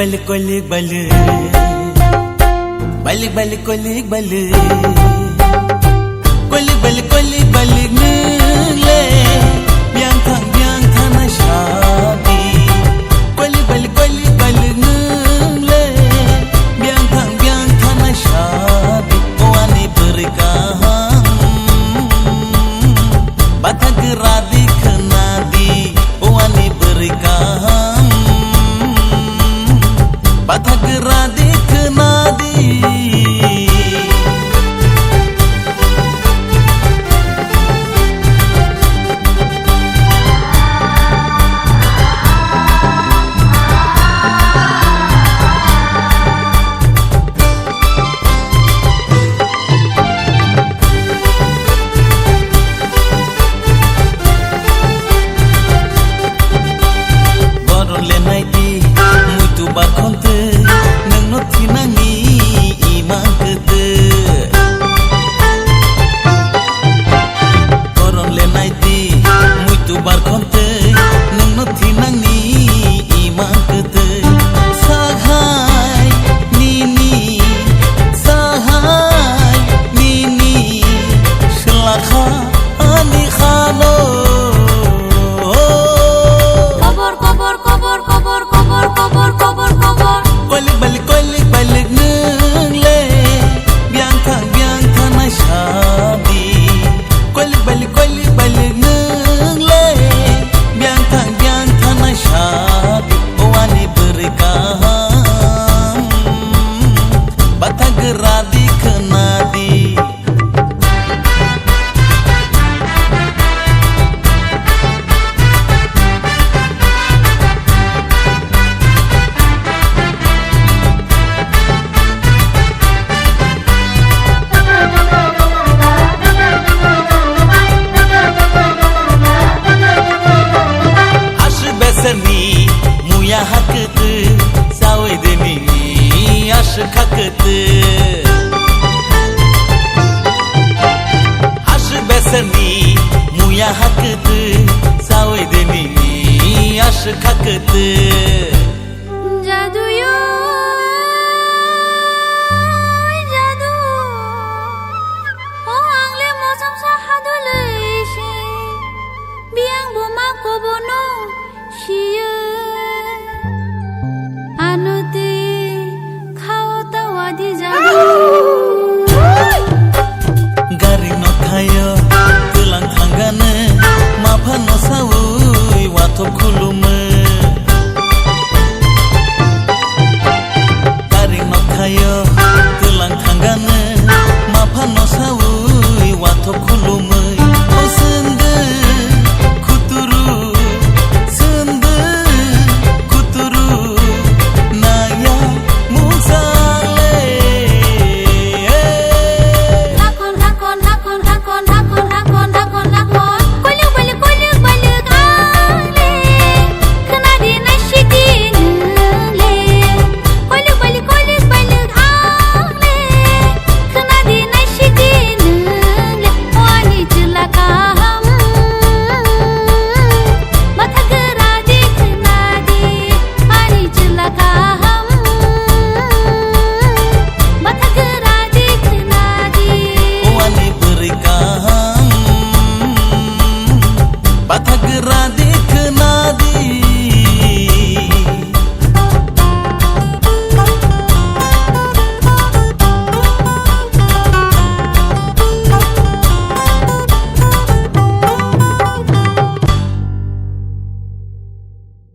balik balik balik balik balik balik balik balik balik balik balik nele biang thana shadi balik balik balik balik nele biang thana shadi oane berkah bathak radi khnadi oane berkah bathak radi khnadi radi khnadi ash besani muya hakte savedeni ash khakte besani muya hakte savedeni ash khakte jadu yo jadu o angle mosam sahadule she biang boma ko bono shiye anuti khao tawadi jadu gari no thayo tulang thangane mapha no sawi wato khulu